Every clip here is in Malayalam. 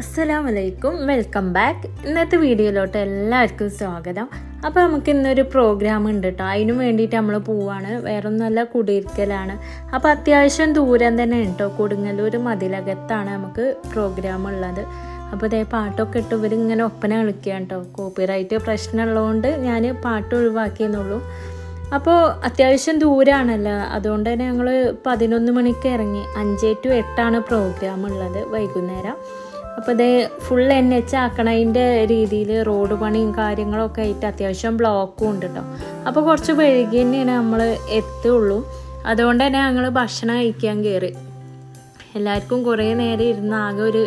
അസ്സലാമലൈക്കും, വെൽക്കം ബാക്ക്. ഇന്നത്തെ വീഡിയോയിലോട്ട് എല്ലാവർക്കും സ്വാഗതം. അപ്പോൾ നമുക്ക് ഇന്നൊരു പ്രോഗ്രാം ഉണ്ട് കേട്ടോ. അതിനു വേണ്ടിയിട്ട് നമ്മൾ പോവാണ്. വേറൊന്നുമല്ല, കുടിയിരിക്കലാണ്. അപ്പോൾ അത്യാവശ്യം ദൂരം തന്നെ കേട്ടോ. കൊടുങ്ങല്ലൂർ മതിലകത്താണ് നമുക്ക് പ്രോഗ്രാം ഉള്ളത്. അപ്പോൾ ഇതേ പാട്ടൊക്കെ ഇട്ട് ഇവരിങ്ങനെ ഒപ്പന കളിക്കുകയാണ് കേട്ടോ. കോപ്പിറൈറ്റ് പ്രശ്നമുള്ളതുകൊണ്ട് ഞാൻ പാട്ട് ഒഴിവാക്കിയെന്നുള്ളൂ. അപ്പോൾ അത്യാവശ്യം ദൂരമാണല്ലോ, അതുകൊണ്ട് തന്നെ ഞങ്ങൾ 11 മണിക്ക് ഇറങ്ങി. 5 to 8 പ്രോഗ്രാം ഉള്ളത് വൈകുന്നേരം. അപ്പോൾ ഇത് ഫുൾ NH ആക്കണതിൻ്റെ രീതിയിൽ റോഡ് പണിയും കാര്യങ്ങളൊക്കെ ആയിട്ട് അത്യാവശ്യം ബ്ലോക്കും ഉണ്ട് കേട്ടോ. അപ്പോൾ കുറച്ച് വൈകി തന്നെയാണ് നമ്മൾ എത്തുള്ളൂ. അതുകൊണ്ട് തന്നെ ഞങ്ങൾ ഭക്ഷണം കഴിക്കാൻ കയറി. എല്ലാവർക്കും കുറേ നേരം ഇരുന്ന് ആകെ ഒരു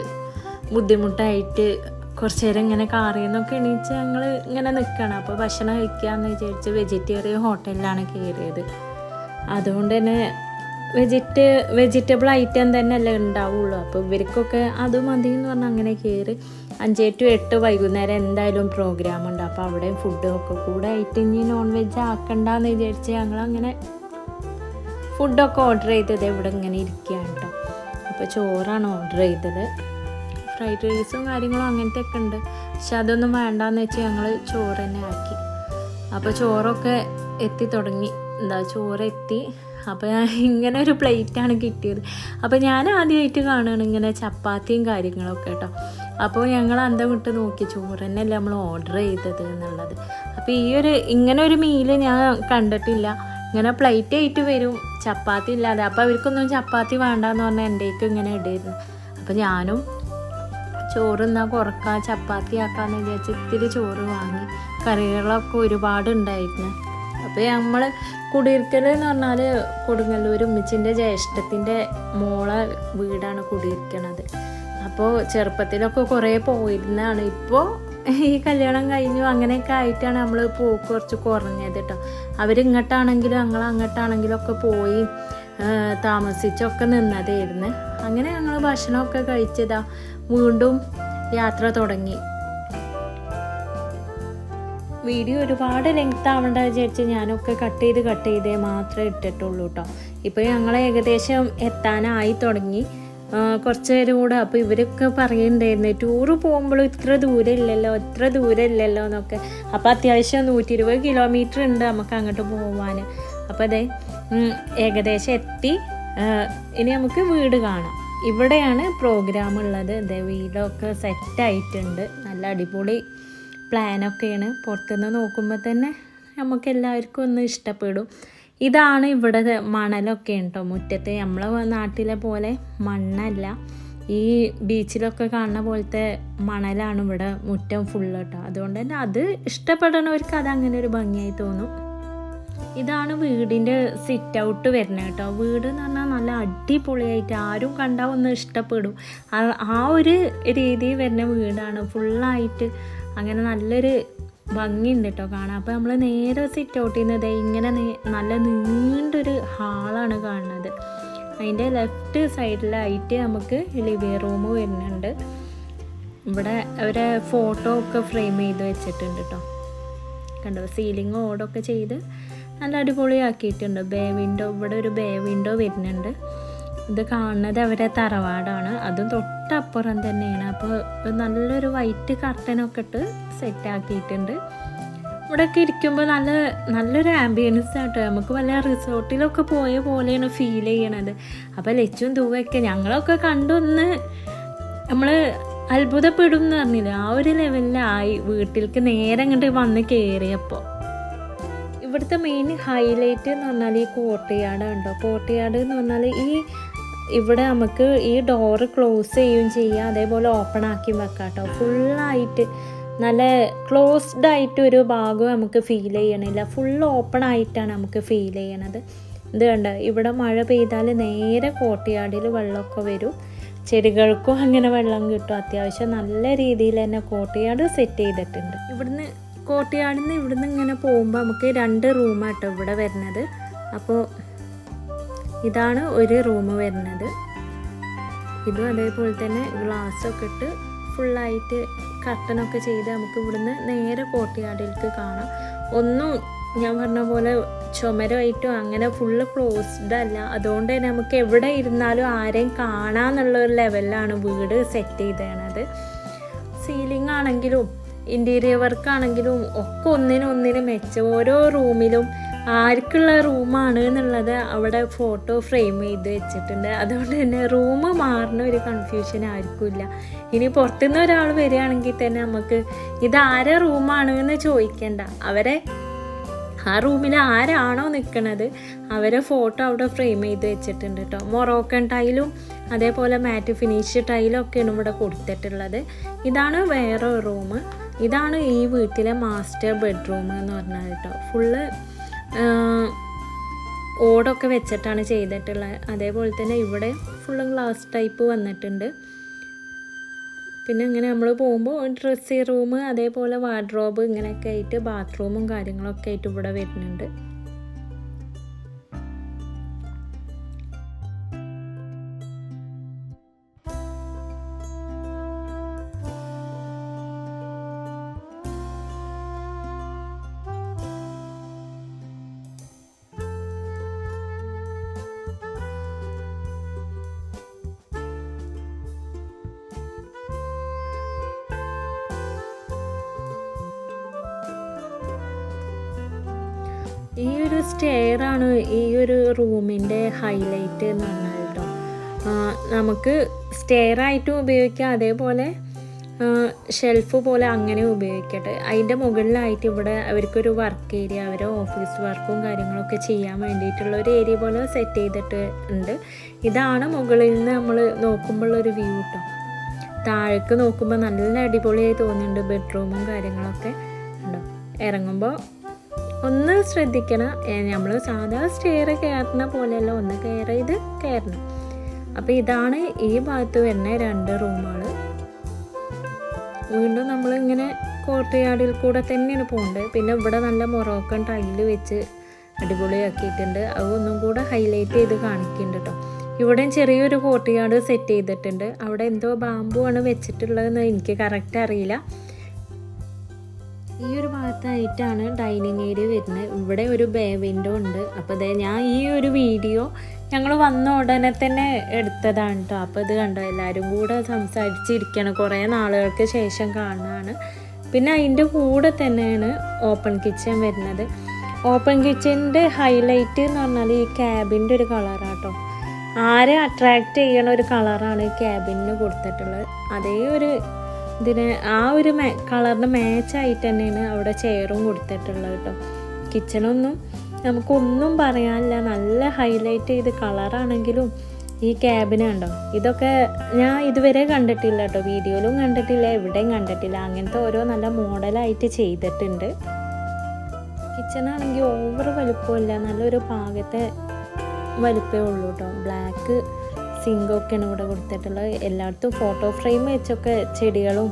ബുദ്ധിമുട്ടായിട്ട് കുറച്ച് നേരം ഇങ്ങനെ കാറിൽ നിന്നൊക്കെ എണീച്ച് ഞങ്ങൾ ഇങ്ങനെ നിൽക്കണം. അപ്പോൾ ഭക്ഷണം കഴിക്കാമെന്ന് വിചാരിച്ച് വെജിറ്റേറിയൻ ഹോട്ടലിലാണ് കയറിയത്. അതുകൊണ്ട് തന്നെ വെജിറ്റബിൾ ഐറ്റം തന്നെ അല്ലേ ഉണ്ടാവുള്ളൂ. അപ്പോൾ ഇവർക്കൊക്കെ അത് മതി എന്ന് പറഞ്ഞാൽ അങ്ങനെ കയറി. 5 to 8 വൈകുന്നേരം എന്തായാലും പ്രോഗ്രാം ഉണ്ട്. അപ്പോൾ അവിടെ ഫുഡൊക്കെ കൂടെ ആയിട്ട് ഇനി നോൺ വെജ് ആക്കണ്ടെന്ന് വിചാരിച്ച് ഞങ്ങളങ്ങനെ ഫുഡൊക്കെ ഓർഡർ ചെയ്തത് ഇവിടെ ഇങ്ങനെ ഇരിക്കുകയാണ് കേട്ടോ. അപ്പോൾ ചോറാണ് ഓർഡർ ചെയ്തത്. ഫ്രൈഡ് റൈസും കാര്യങ്ങളും അങ്ങനത്തെ ഒക്കെ ഉണ്ട്. പക്ഷെ അതൊന്നും വേണ്ടാന്ന് വെച്ച് ഞങ്ങൾ ചോറ് തന്നെ ആക്കി. അപ്പോൾ ചോറൊക്കെ എത്തി തുടങ്ങി. ചോറ് എത്തി. അപ്പോൾ ഇങ്ങനെ ഒരു പ്ലേറ്റാണ് കിട്ടിയത്. അപ്പോൾ ഞാൻ ആദ്യമായിട്ട് കാണുകയാണ് ഇങ്ങനെ ചപ്പാത്തിയും കാര്യങ്ങളൊക്കെ കേട്ടോ. അപ്പോൾ ഞങ്ങൾ അന്തം വിട്ട് നോക്കി, ചോറ് തന്നെയല്ലേ നമ്മൾ ഓർഡർ ചെയ്തത് എന്നുള്ളത്. അപ്പോൾ ഇങ്ങനെ ഒരു മീൽ ഞാൻ കണ്ടിട്ടില്ല. ഇങ്ങനെ പ്ലേറ്റ് ആയിട്ട് വരും, ചപ്പാത്തി ഇല്ലാതെ. അപ്പോൾ അവർക്കൊന്നും ചപ്പാത്തി വേണ്ടാന്ന് പറഞ്ഞാൽ എൻ്റെക്ക് ഇങ്ങനെ ഇടായിരുന്നു. അപ്പോൾ ഞാനും ചോറ് എന്നാൽ കുറക്കാം, ചപ്പാത്തി ആക്കാമെന്ന് വിചാരിച്ച് ഇത്തിരി ചോറ് വാങ്ങി. കറികളൊക്കെ ഒരുപാടുണ്ടായിരുന്നു. അപ്പോൾ നമ്മൾ കുടിയിരിക്കൽ എന്ന് പറഞ്ഞാൽ കൊടുങ്ങല്ലൂർ ഉമ്മച്ചിൻ്റെ ജ്യേഷ്ഠത്തിൻ്റെ മോളെ വീടാണ് കുടിയിരിക്കണത്. അപ്പോൾ ചെറുപ്പത്തിലൊക്കെ കുറേ പോയിരുന്നതാണ്. ഇപ്പോൾ ഈ കല്യാണം കഴിഞ്ഞു അങ്ങനെയൊക്കെ ആയിട്ടാണ് നമ്മൾ പോക്ക് കുറച്ച് കുറഞ്ഞത് കേട്ടോ. അവരിങ്ങോട്ടാണെങ്കിലും ഞങ്ങൾ അങ്ങോട്ടാണെങ്കിലും ഒക്കെ പോയി താമസിച്ചൊക്കെ നിന്നതായിരുന്നു. അങ്ങനെ ഞങ്ങൾ ഭക്ഷണമൊക്കെ കഴിച്ചതാ വീണ്ടും യാത്ര തുടങ്ങി. വീഡിയോ ഒരുപാട് ലെങ്ത് ആവേണ്ട വിചാരിച്ച് ഞാനൊക്കെ കട്ട് ചെയ്തേ മാത്രമേ ഇട്ടിട്ടുള്ളൂ കേട്ടോ. ഇപ്പോൾ ഞങ്ങൾ ഏകദേശം എത്താനായി തുടങ്ങി. കുറച്ച് നേരം കൂടെ. അപ്പോൾ ഇവരൊക്കെ പറയുന്നുണ്ടായിരുന്നു ടൂറ് പോകുമ്പോൾ ഇത്ര ദൂരം ഇല്ലല്ലോ എന്നൊക്കെ. അപ്പോൾ അത്യാവശ്യം 120 കിലോമീറ്റർ ഉണ്ട് നമുക്ക് അങ്ങോട്ട് പോകാൻ. അപ്പോൾ അതെ ഏകദേശം എത്തി. ഇനി നമുക്ക് വീട് കാണാം. ഇവിടെയാണ് പ്രോഗ്രാം ഉള്ളത്. ഇതേ വീടൊക്കെ സെറ്റായിട്ടുണ്ട്. നല്ല അടിപൊളി പ്ലാനൊക്കെയാണ്. പുറത്തുനിന്ന് നോക്കുമ്പോൾ തന്നെ നമുക്ക് എല്ലാവർക്കും ഒന്ന് ഇഷ്ടപ്പെടും. ഇതാണ് ഇവിടെ മണലൊക്കെ ഉണ്ടോ മുറ്റത്ത്. നമ്മളെ നാട്ടിലെ പോലെ മണ്ണല്ല. ഈ ബീച്ചിലൊക്കെ കാണുന്ന പോലത്തെ മണലാണ് ഇവിടെ മുറ്റം ഫുള്ള് കേട്ടോ. അതുകൊണ്ട് തന്നെ അത് ഇഷ്ടപ്പെടുന്നവർക്ക് അത് അങ്ങനെ ഒരു ഭംഗിയായി തോന്നും. ഇതാണ് വീടിൻ്റെ സിറ്റ് ഔട്ട് വരുന്നത് കേട്ടോ. വീട് എന്ന് പറഞ്ഞാൽ നല്ല അടിപൊളിയായിട്ട് ആരും കണ്ടാൽ ഒന്ന് ഇഷ്ടപ്പെടും. ആ ഒരു രീതിയിൽ വരുന്ന വീടാണ് ഫുള്ളായിട്ട്. അങ്ങനെ നല്ലൊരു ഭംഗിയുണ്ട് കേട്ടോ കാണാൻ. അപ്പോൾ നമ്മൾ നേരെ സിറ്റ് ഔട്ട് ചെയ്യുന്നത് ഇങ്ങനെ നല്ല നീണ്ടൊരു ഹാളാണ് കാണുന്നത്. അതിൻ്റെ ലെഫ്റ്റ് സൈഡിലായിട്ട് നമുക്ക് ലിവിങ് റൂം വരുന്നുണ്ട്. ഇവിടെ അവരെ ഫോട്ടോ ഒക്കെ ഫ്രെയിം ചെയ്ത് വെച്ചിട്ടുണ്ട് കേട്ടോ. കണ്ടോ, സീലിംഗ് ഓടൊക്കെ ചെയ്ത് നല്ല അടിപൊളിയാക്കിയിട്ടുണ്ട്. ഇവിടെ ഒരു ബേ വിൻഡോ വരുന്നുണ്ട്. ഇത് കാണുന്നത് അവരെ തറവാടാണ്. അതും തൊട്ടപ്പുറം തന്നെയാണ്. അപ്പോൾ നല്ലൊരു വൈറ്റ് കർട്ടനൊക്കെ ഇട്ട് സെറ്റാക്കിയിട്ടുണ്ട്. ഇവിടെയൊക്കെ ഇരിക്കുമ്പോൾ നല്ലൊരു ആംബിയൻസ് ആട്ടോ. നമുക്ക് വല്ല റിസോർട്ടിലൊക്കെ പോയ പോലെയാണ് ഫീൽ ചെയ്യണത്. അപ്പോൾ ലച്ചും തൂവൊക്കെ ഞങ്ങളൊക്കെ കണ്ടൊന്ന് നമ്മൾ അത്ഭുതപ്പെടും എന്ന് പറഞ്ഞില്ല, ആ ഒരു ലെവലിലായി വീട്ടിലേക്ക് നേരെ അങ്ങോട്ട് വന്ന് കയറിയപ്പോൾ. ഇവിടുത്തെ മെയിൻ ഹൈലൈറ്റ് എന്ന് പറഞ്ഞാൽ ഈ കോർട്ട്യാർഡ് ഉണ്ടോ. കോർട്ട്യാർഡ് എന്ന് പറഞ്ഞാൽ ഇവിടെ നമുക്ക് ഈ ഡോറ് ക്ലോസ് ചെയ്യുകയും ചെയ്യാം, അതേപോലെ ഓപ്പൺ ആക്കി വെക്കാം കേട്ടോ. ഫുള്ളായിട്ട് നല്ല ക്ലോസ്ഡ് ആയിട്ട് ഒരു ഭാഗം നമുക്ക് ഫീൽ ചെയ്യണില്ല. ഫുൾ ഓപ്പൺ ആയിട്ടാണ് നമുക്ക് ഫീൽ ചെയ്യണത്. ഇത് കണ്ടോ, ഇവിടെ മഴ പെയ്താൽ നേരെ കോർട്ട്യാർഡിൽ വെള്ളമൊക്കെ വരും. ചെടികൾക്കും അങ്ങനെ വെള്ളം കിട്ടും. അത്യാവശ്യം നല്ല രീതിയിൽ തന്നെ കോർട്ട്യാർഡ് സെറ്റ് ചെയ്തിട്ടുണ്ട്. കോർട്ട്യാർഡിൽ നിന്ന് ഇങ്ങനെ പോകുമ്പോൾ നമുക്ക് 2 റൂമാട്ടോ ഇവിടെ വരുന്നത്. അപ്പോൾ ഇതാണ് ഒരു റൂം വരുന്നത്. ഇതും അതേപോലെ തന്നെ ഗ്ലാസ്സൊക്കെ ഇട്ട് ഫുള്ളായിട്ട് കർട്ടനൊക്കെ ചെയ്ത് നമുക്ക് ഇവിടുന്ന് നേരെ കോർട്ട്യാർഡിലേക്ക് കാണാം. ഒന്നും ഞാൻ പറഞ്ഞ പോലെ ചുമരമായിട്ടും അങ്ങനെ ഫുള്ള് ക്ലോസ്ഡ് അല്ല. അതുകൊണ്ട് തന്നെ നമുക്ക് എവിടെ ഇരുന്നാലും ആരെയും കാണാമെന്നുള്ളൊരു ലെവലിലാണ് വീട് സെറ്റ് ചെയ്തത്. സീലിംഗ് ആണെങ്കിലും ഇൻറ്റീരിയർ വർക്കാണെങ്കിലും ഒക്കെ ഒന്നിനൊന്നിന് മെച്ചം. ഓരോ റൂമിലും ആർക്കുള്ള റൂമാണ് എന്നുള്ളത് അവിടെ ഫോട്ടോ ഫ്രെയിം ചെയ്ത് വെച്ചിട്ടുണ്ട്. അതുകൊണ്ട് തന്നെ റൂം മാറുന്ന ഒരു കൺഫ്യൂഷൻ ആർക്കുമില്ല. ഇനി പുറത്തുനിന്ന് ഒരാൾ വരികയാണെങ്കിൽ തന്നെ നമുക്ക് ഇതാരെ റൂമാണ് എന്ന് ചോദിക്കേണ്ട. അവരെ ആ റൂമിൽ ആരാണോ നിൽക്കുന്നത് അവരെ ഫോട്ടോ അവിടെ ഫ്രെയിം ചെയ്ത് വെച്ചിട്ടുണ്ട് കേട്ടോ. മൊറോക്കൻ ടൈലും അതേപോലെ മാറ്റ് ഫിനിഷ് ടൈലും ഒക്കെയാണ് ഇവിടെ കൊടുത്തിട്ടുള്ളത്. ഇതാണ് വേറെ റൂം. ഇതാണ് ഈ വീട്ടിലെ മാസ്റ്റർ ബെഡ്റൂം എന്ന് പറഞ്ഞാൽ കേട്ടോ. ഫുള്ള് ഓടൊക്കെ വെച്ചിട്ടാണ് ചെയ്തിട്ടുള്ളത്. അതേപോലെ തന്നെ ഇവിടെ ഫുള്ള് ഗ്ലാസ് ടൈപ്പ് വന്നിട്ടുണ്ട്. പിന്നെ ഇങ്ങനെ നമ്മൾ പോകുമ്പോൾ ഡ്രസ്സിങ് റൂം അതേപോലെ വാർഡ്രോബ് ഇങ്ങനെയൊക്കെ ആയിട്ട് ബാത്റൂമും കാര്യങ്ങളൊക്കെ ആയിട്ട് ഇവിടെ വരുന്നുണ്ട്. ഈ ഒരു സ്റ്റെയറാണ് ഈ ഒരു റൂമിൻ്റെ ഹൈലൈറ്റ് എന്ന് പറഞ്ഞാൽ കേട്ടോ. നമുക്ക് സ്റ്റെയറായിട്ടും ഉപയോഗിക്കാം, അതേപോലെ ഷെൽഫ് പോലെ അങ്ങനെ ഉപയോഗിക്കട്ടെ. അതിൻ്റെ മുകളിലായിട്ട് ഇവിടെ അവർക്കൊരു വർക്ക് ഏരിയ, അവരെ ഓഫീസ് വർക്കും കാര്യങ്ങളൊക്കെ ചെയ്യാൻ വേണ്ടിയിട്ടുള്ള ഒരു ഏരിയ പോലെ സെറ്റ് ചെയ്തിട്ട് ഉണ്ട്. ഇതാണ് മുകളിൽ നിന്ന് നമ്മൾ നോക്കുമ്പോഴുള്ളൊരു വ്യൂ കേട്ടോ. താഴേക്ക് നോക്കുമ്പോൾ നല്ല അടിപൊളിയായി തോന്നുന്നുണ്ട് ബെഡ്റൂമും കാര്യങ്ങളൊക്കെ ഉണ്ടോ. ഇറങ്ങുമ്പോൾ ഒന്ന് ശ്രദ്ധിക്കണം, നമ്മൾ സാധാ സ്റ്റെയർ കയറുന്ന പോലെയല്ല, ഒന്ന് കയറി ഇത് കയറണം. അപ്പോൾ ഇതാണ് ഈ ഭാഗത്ത് വരുന്ന 2 റൂമുകൾ. വീണ്ടും നമ്മളിങ്ങനെ കോർട്ട്യാർഡിൽ കൂടെ തന്നെയാണ് പോകുന്നത്. പിന്നെ ഇവിടെ നല്ല മൊറോക്കൻ ടൈല് വെച്ച് അടിപൊളിയാക്കിയിട്ടുണ്ട്. അതൊന്നും കൂടെ ഹൈലൈറ്റ് ചെയ്ത് കാണിക്കുന്നുണ്ട് കേട്ടോ. ഇവിടെയും ചെറിയൊരു കോർട്ട്യാർഡ് സെറ്റ് ചെയ്തിട്ടുണ്ട്. അവിടെ എന്തോ ബാമ്പു ആണ് വെച്ചിട്ടുള്ളതെന്ന് എനിക്ക് കറക്റ്റ് അറിയില്ല. ഈ ഒരു ഭാഗത്തായിട്ടാണ് ഡൈനിങ് ഏരിയ വരുന്നത്. ഇവിടെ ഒരു ബേ വിൻഡോ ഉണ്ട്. അപ്പോൾ അതെ ഞാൻ ഈ ഒരു വീഡിയോ ഞങ്ങൾ വന്ന ഉടനെ തന്നെ എടുത്തതാണ് കേട്ടോ. അപ്പോൾ ഇത് കണ്ടോ, എല്ലാവരും കൂടെ സംസാരിച്ചിരിക്കണം, കുറേ നാളുകൾക്ക് ശേഷം കാണുകയാണ്. പിന്നെ അതിൻ്റെ കൂടെ തന്നെയാണ് ഓപ്പൺ കിച്ചൺ വരുന്നത്. ഓപ്പൺ കിച്ചണിൻ്റെ ഹൈലൈറ്റ് എന്ന് പറഞ്ഞാൽ ഈ ക്യാബിൻ്റെ ഒരു കളറാട്ടോ. ആരെ അട്രാക്റ്റ് ചെയ്യണ ഒരു കളറാണ് ഈ ക്യാബിന് കൊടുത്തിട്ടുള്ളത്. അതേ ഒരു ഇതിന് ആ ഒരു കളറിന് മാച്ചായിട്ട് തന്നെയാണ് അവിടെ ചെയറും കൊടുത്തിട്ടുള്ളത് കേട്ടോ. കിച്ചണൊന്നും നമുക്കൊന്നും പറയാനില്ല, നല്ല ഹൈലൈറ്റ് ചെയ്ത് കളറാണെങ്കിലും ഈ ക്യാബിന് കണ്ടോ. ഇതൊക്കെ ഞാൻ ഇതുവരെ കണ്ടിട്ടില്ല കേട്ടോ, വീഡിയോയിലും കണ്ടിട്ടില്ല, എവിടെയും കണ്ടിട്ടില്ല. അങ്ങനത്തെ ഓരോ നല്ല മോഡലായിട്ട് ചെയ്തിട്ടുണ്ട്. കിച്ചണാണെങ്കിൽ ഓവർ വലുപ്പമില്ല, നല്ലൊരു പാകത്തെ വലുപ്പമേ ഉള്ളൂ കേട്ടോ. ബ്ലാക്ക് സിങ്കൊക്കെയാണ് ഇവിടെ കൊടുത്തിട്ടുള്ളത്. എല്ലായിടത്തും ഫോട്ടോ ഫ്രെയിം വെച്ചൊക്കെ ചെടികളും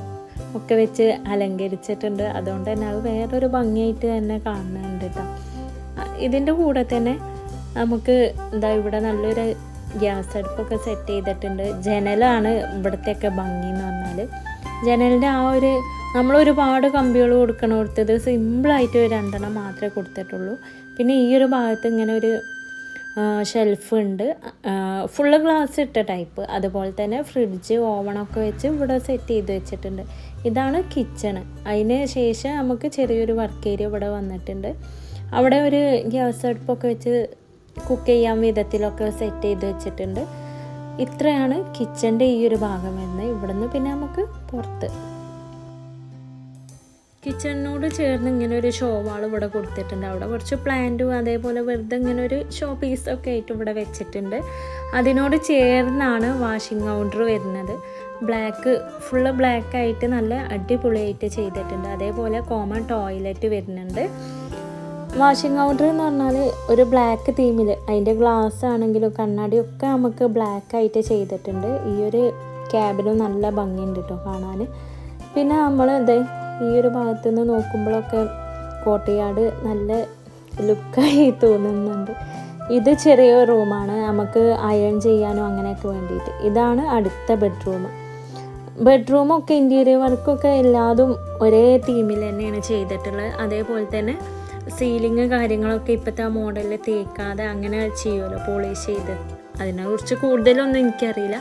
ഒക്കെ വെച്ച് അലങ്കരിച്ചിട്ടുണ്ട്. അതുകൊണ്ട് തന്നെ അത് വേറൊരു ഭംഗിയായിട്ട് തന്നെ കാണുന്നുണ്ട് കേട്ടോ. ഇതിൻ്റെ കൂടെ തന്നെ നമുക്ക് എന്താ ഇവിടെ നല്ലൊരു ഗ്യാസ് അടുപ്പൊക്കെ സെറ്റ് ചെയ്തിട്ടുണ്ട്. ജനലാണ് ഇവിടത്തെയൊക്കെ ഭംഗി എന്ന് പറഞ്ഞാൽ. ജനലിൻ്റെ ആ ഒരു നമ്മളൊരുപാട് കമ്പികൾ കൊടുക്കണോടത്തത് സിമ്പിളായിട്ട് 2 മാത്രമേ കൊടുത്തിട്ടുള്ളൂ. പിന്നെ ഈ ഒരു ഭാഗത്ത് ഇങ്ങനെ ഒരു ഷെൽഫ് ഉണ്ട്, ഫുള്ള് ഗ്ലാസ് ഇട്ട ടൈപ്പ്. അതുപോലെ തന്നെ ഫ്രിഡ്ജ് ഓവണൊക്കെ വെച്ച് ഇവിടെ സെറ്റ് ചെയ്ത് വെച്ചിട്ടുണ്ട്. ഇതാണ് കിച്ചണ്. അതിന് ശേഷം നമുക്ക് ചെറിയൊരു വർക്ക് ഏരിയ ഇവിടെ വന്നിട്ടുണ്ട്. അവിടെ ഒരു ഗ്യാസ് അടുപ്പൊക്കെ വെച്ച് കുക്ക് ചെയ്യാൻ വിധത്തിലൊക്കെ സെറ്റ് ചെയ്ത് വെച്ചിട്ടുണ്ട്. ഇത്രയാണ് കിച്ചൻ്റെ ഈ ഒരു ഭാഗം വരുന്നത്. ഇവിടുന്ന് പിന്നെ നമുക്ക് പുറത്ത് കിച്ചണിനോട് ചേർന്ന് ഇങ്ങനെ ഒരു ഷോ വാൾ ഇവിടെ കൊടുത്തിട്ടുണ്ട്. അവിടെ കുറച്ച് പ്ലാന്റും അതേപോലെ വെറുതെ ഇങ്ങനെ ഒരു ഷോ പീസൊക്കെ ആയിട്ട് ഇവിടെ വെച്ചിട്ടുണ്ട്. അതിനോട് ചേർന്നാണ് വാഷിംഗ് കൗണ്ടർ വരുന്നത്. ഫുള്ള് ബ്ലാക്കായിട്ട് നല്ല അടിപൊളിയായിട്ട് ചെയ്തിട്ടുണ്ട്. അതേപോലെ കോമൺ ടോയ്ലറ്റ് വരുന്നുണ്ട്. വാഷിംഗ് കൗണ്ടർ എന്ന് പറഞ്ഞാൽ ഒരു ബ്ലാക്ക് തീമിൽ അതിൻ്റെ ഗ്ലാസ് ആണെങ്കിലും കണ്ണാടിയൊക്കെ നമുക്ക് ബ്ലാക്കായിട്ട് ചെയ്തിട്ടുണ്ട്. ഈ ഒരു ക്യാബിനും നല്ല ഭംഗിയുണ്ട് കേട്ടോ കാണാൻ. പിന്നെ നമ്മൾ ഈ ഒരു ഭാഗത്തു നിന്ന് നോക്കുമ്പോഴൊക്കെ കോർട്ട്യാർഡ് നല്ല ലുക്കായി തോന്നുന്നുണ്ട്. ഇത് ചെറിയ റൂമാണ്, നമുക്ക് അയൺ ചെയ്യാനും അങ്ങനെയൊക്കെ വേണ്ടിയിട്ട്. ഇതാണ് അടുത്ത ബെഡ്റൂമൊക്കെ ഇൻറ്റീരിയർ വർക്കൊക്കെ എല്ലാതും ഒരേ തീമിൽ തന്നെയാണ് ചെയ്തിട്ടുള്ളത്. അതേപോലെ തന്നെ സീലിങ് കാര്യങ്ങളൊക്കെ ഇപ്പോഴത്തെ ആ മോഡലിൽ തേക്കാതെ അങ്ങനെ ചെയ്യുമല്ലോ, പോളിഷ് ചെയ്ത്. അതിനെക്കുറിച്ച് കൂടുതലൊന്നും എനിക്കറിയില്ല.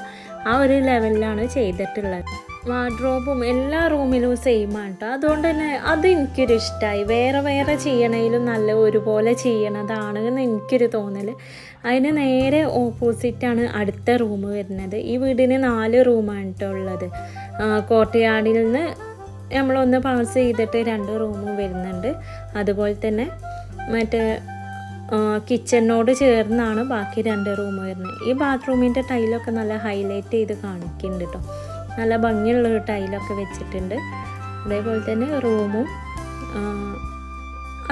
ആ ഒരു ലെവലിലാണ് ചെയ്തിട്ടുള്ളത്. വാർഡ്രോബും എല്ലാ റൂമിലും സെയിമാണ് കേട്ടോ. അതുകൊണ്ട് തന്നെ അത് എനിക്കൊരു ഇഷ്ടമായി. വേറെ വേറെ ചെയ്യണേലും നല്ല ഒരുപോലെ ചെയ്യണതാണ് എന്ന് എനിക്കൊരു തോന്നൽ. അതിന് നേരെ ഓപ്പോസിറ്റാണ് അടുത്ത റൂം വരുന്നത്. ഈ വീടിന് 4 റൂമാണ് കേട്ടോ ഉള്ളത്. കോർട്ട്യാർഡിൽ നിന്ന് നമ്മളൊന്ന് പാസ് ചെയ്തിട്ട് 2 റൂമും വരുന്നുണ്ട്. അതുപോലെ തന്നെ മറ്റേ കിച്ചണിനോട് ചേർന്നാണ് ബാക്കി 2 റൂം വരുന്നത്. ഈ ബാത്റൂമിൻ്റെ ടൈലൊക്കെ നല്ല ഹൈലൈറ്റ് ചെയ്ത് കാണിക്കുന്നുണ്ട് കേട്ടോ. നല്ല ഭംഗിയുള്ളൊരു ടൈലൊക്കെ വെച്ചിട്ടുണ്ട്. അതേപോലെ തന്നെ റൂമും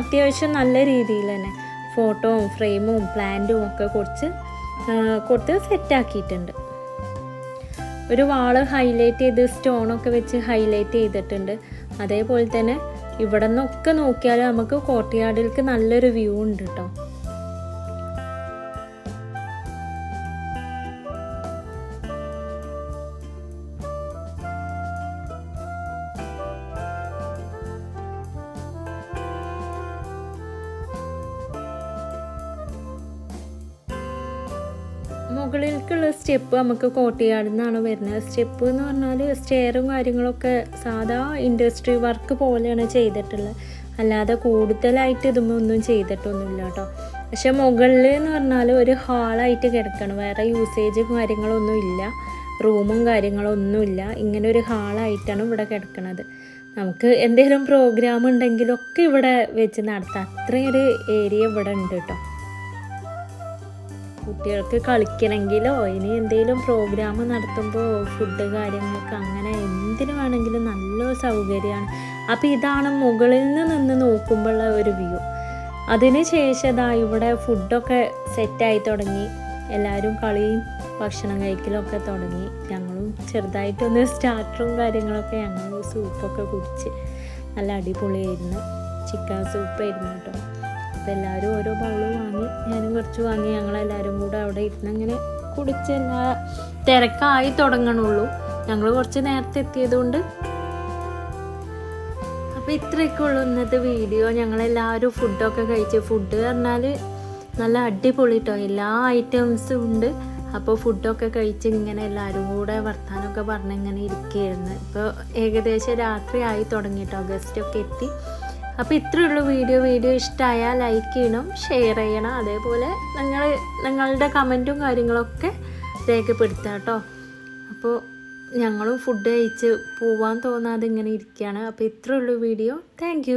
അത്യാവശ്യം നല്ല രീതിയിൽ തന്നെ ഫോട്ടോയും ഫ്രെയിമും പ്ലാന്റും ഒക്കെ കൊടുത്ത് സെറ്റാക്കിയിട്ടുണ്ട്. ഒരു വാള് ഹൈലൈറ്റ് ചെയ്ത് സ്റ്റോണൊക്കെ വെച്ച് ഹൈലൈറ്റ് ചെയ്തിട്ടുണ്ട്. അതേപോലെ തന്നെ ഇവിടെ നിന്നൊക്കെ നോക്കിയാൽ നമുക്ക് കോർട്ട്യാർഡിലേക്ക് നല്ലൊരു വ്യൂ ഉണ്ട് കേട്ടോ. മുകളിലേക്കുള്ള സ്റ്റെപ്പ് നമുക്ക് കോർട്ട്യാർഡിൽ നിന്നാണ് വരുന്നത്. സ്റ്റെപ്പ് എന്ന് പറഞ്ഞാൽ സ്റ്റെയറും കാര്യങ്ങളൊക്കെ സാധാ ഇൻഡസ്ട്രി വർക്ക് പോലെയാണ് ചെയ്തിട്ടുള്ളത്. അല്ലാതെ കൂടുതലായിട്ട് ഇതുമ്പോൾ ഒന്നും ചെയ്തിട്ടൊന്നുമില്ല കേട്ടോ. പക്ഷെ മുകളിൽ എന്ന് പറഞ്ഞാൽ ഒരു ഹാളായിട്ട് കിടക്കണം. വേറെ യൂസേജും കാര്യങ്ങളൊന്നും ഇല്ല, റൂമും കാര്യങ്ങളൊന്നുമില്ല. ഇങ്ങനെ ഒരു ഹാളായിട്ടാണ് ഇവിടെ കിടക്കുന്നത്. നമുക്ക് എന്തെങ്കിലും പ്രോഗ്രാം ഉണ്ടെങ്കിലൊക്കെ ഇവിടെ വെച്ച് നടത്താം. അത്രയൊരു ഏരിയ ഇവിടെ ഉണ്ട് കേട്ടോ. കുട്ടികൾക്ക് കളിക്കണമെങ്കിലോ ഇനി എന്തെങ്കിലും പ്രോഗ്രാം നടത്തുമ്പോൾ ഫുഡ് കാര്യങ്ങൾക്ക് അങ്ങനെ എന്തിനു വേണമെങ്കിലും നല്ലൊരു സൗകര്യമാണ്. അപ്പോൾ ഇതാണ് മുകളിൽ നിന്ന് നോക്കുമ്പോഴുള്ള ഒരു വ്യൂ. അതിന് ശേഷം ഇവിടെ ഫുഡൊക്കെ സെറ്റായി തുടങ്ങി. എല്ലാവരും കളിയും ഭക്ഷണം കഴിക്കലൊക്കെ തുടങ്ങി. ഞങ്ങളും ചെറുതായിട്ടൊന്ന് സ്റ്റാർട്ടറും കാര്യങ്ങളൊക്കെ ഞങ്ങൾ സൂപ്പൊക്കെ കുടിച്ച് നല്ല അടിപൊളിയായിരുന്നു. ചിക്കൻ സൂപ്പായിരുന്നു കേട്ടോ. അപ്പോൾ എല്ലാവരും ഓരോ ബൗള് വാങ്ങി, ഞാനും കുറച്ച് വാങ്ങി. ഞങ്ങളെല്ലാവരും കൂടെ അവിടെ ഇരുന്ന് അങ്ങനെ കുടിച്ച് തിരക്കായി തുടങ്ങണുള്ളൂ. ഞങ്ങൾ കുറച്ച് നേരത്തെ എത്തിയതുകൊണ്ട്. അപ്പോൾ ഇത്രയൊക്കെ ഉള്ളൂ ഇന്നത്തെ വീഡിയോ. ഞങ്ങളെല്ലാവരും ഫുഡൊക്കെ കഴിച്ച്, ഫുഡ് പറഞ്ഞാൽ നല്ല അടിപൊളി കേട്ടോ, എല്ലാ ഐറ്റംസും ഉണ്ട്. അപ്പോൾ ഫുഡൊക്കെ കഴിച്ച് ഇങ്ങനെ എല്ലാവരും കൂടെ വർത്താനമൊക്കെ പറഞ്ഞ് ഇങ്ങനെ ഇരിക്കുകയായിരുന്നു. ഇപ്പോൾ ഏകദേശം രാത്രി ആയി തുടങ്ങിയിട്ടോ, ഗസ്റ്റൊക്കെ എത്തി. അപ്പോൾ ഇത്രയുള്ളൂ വീഡിയോ ഇഷ്ടമായാൽ ലൈക്ക് ചെയ്യണം, ഷെയർ ചെയ്യണം. അതേപോലെ നിങ്ങളുടെ കമൻറ്റും കാര്യങ്ങളൊക്കെ രേഖപ്പെടുത്തുക കേട്ടോ. അപ്പോൾ ഞങ്ങളും ഫുഡ് കഴിച്ച് പോവാൻ തോന്നാതെ ഇങ്ങനെ ഇരിക്കുകയാണ്. അപ്പോൾ ഇത്രയുള്ളൂ വീഡിയോ. താങ്ക്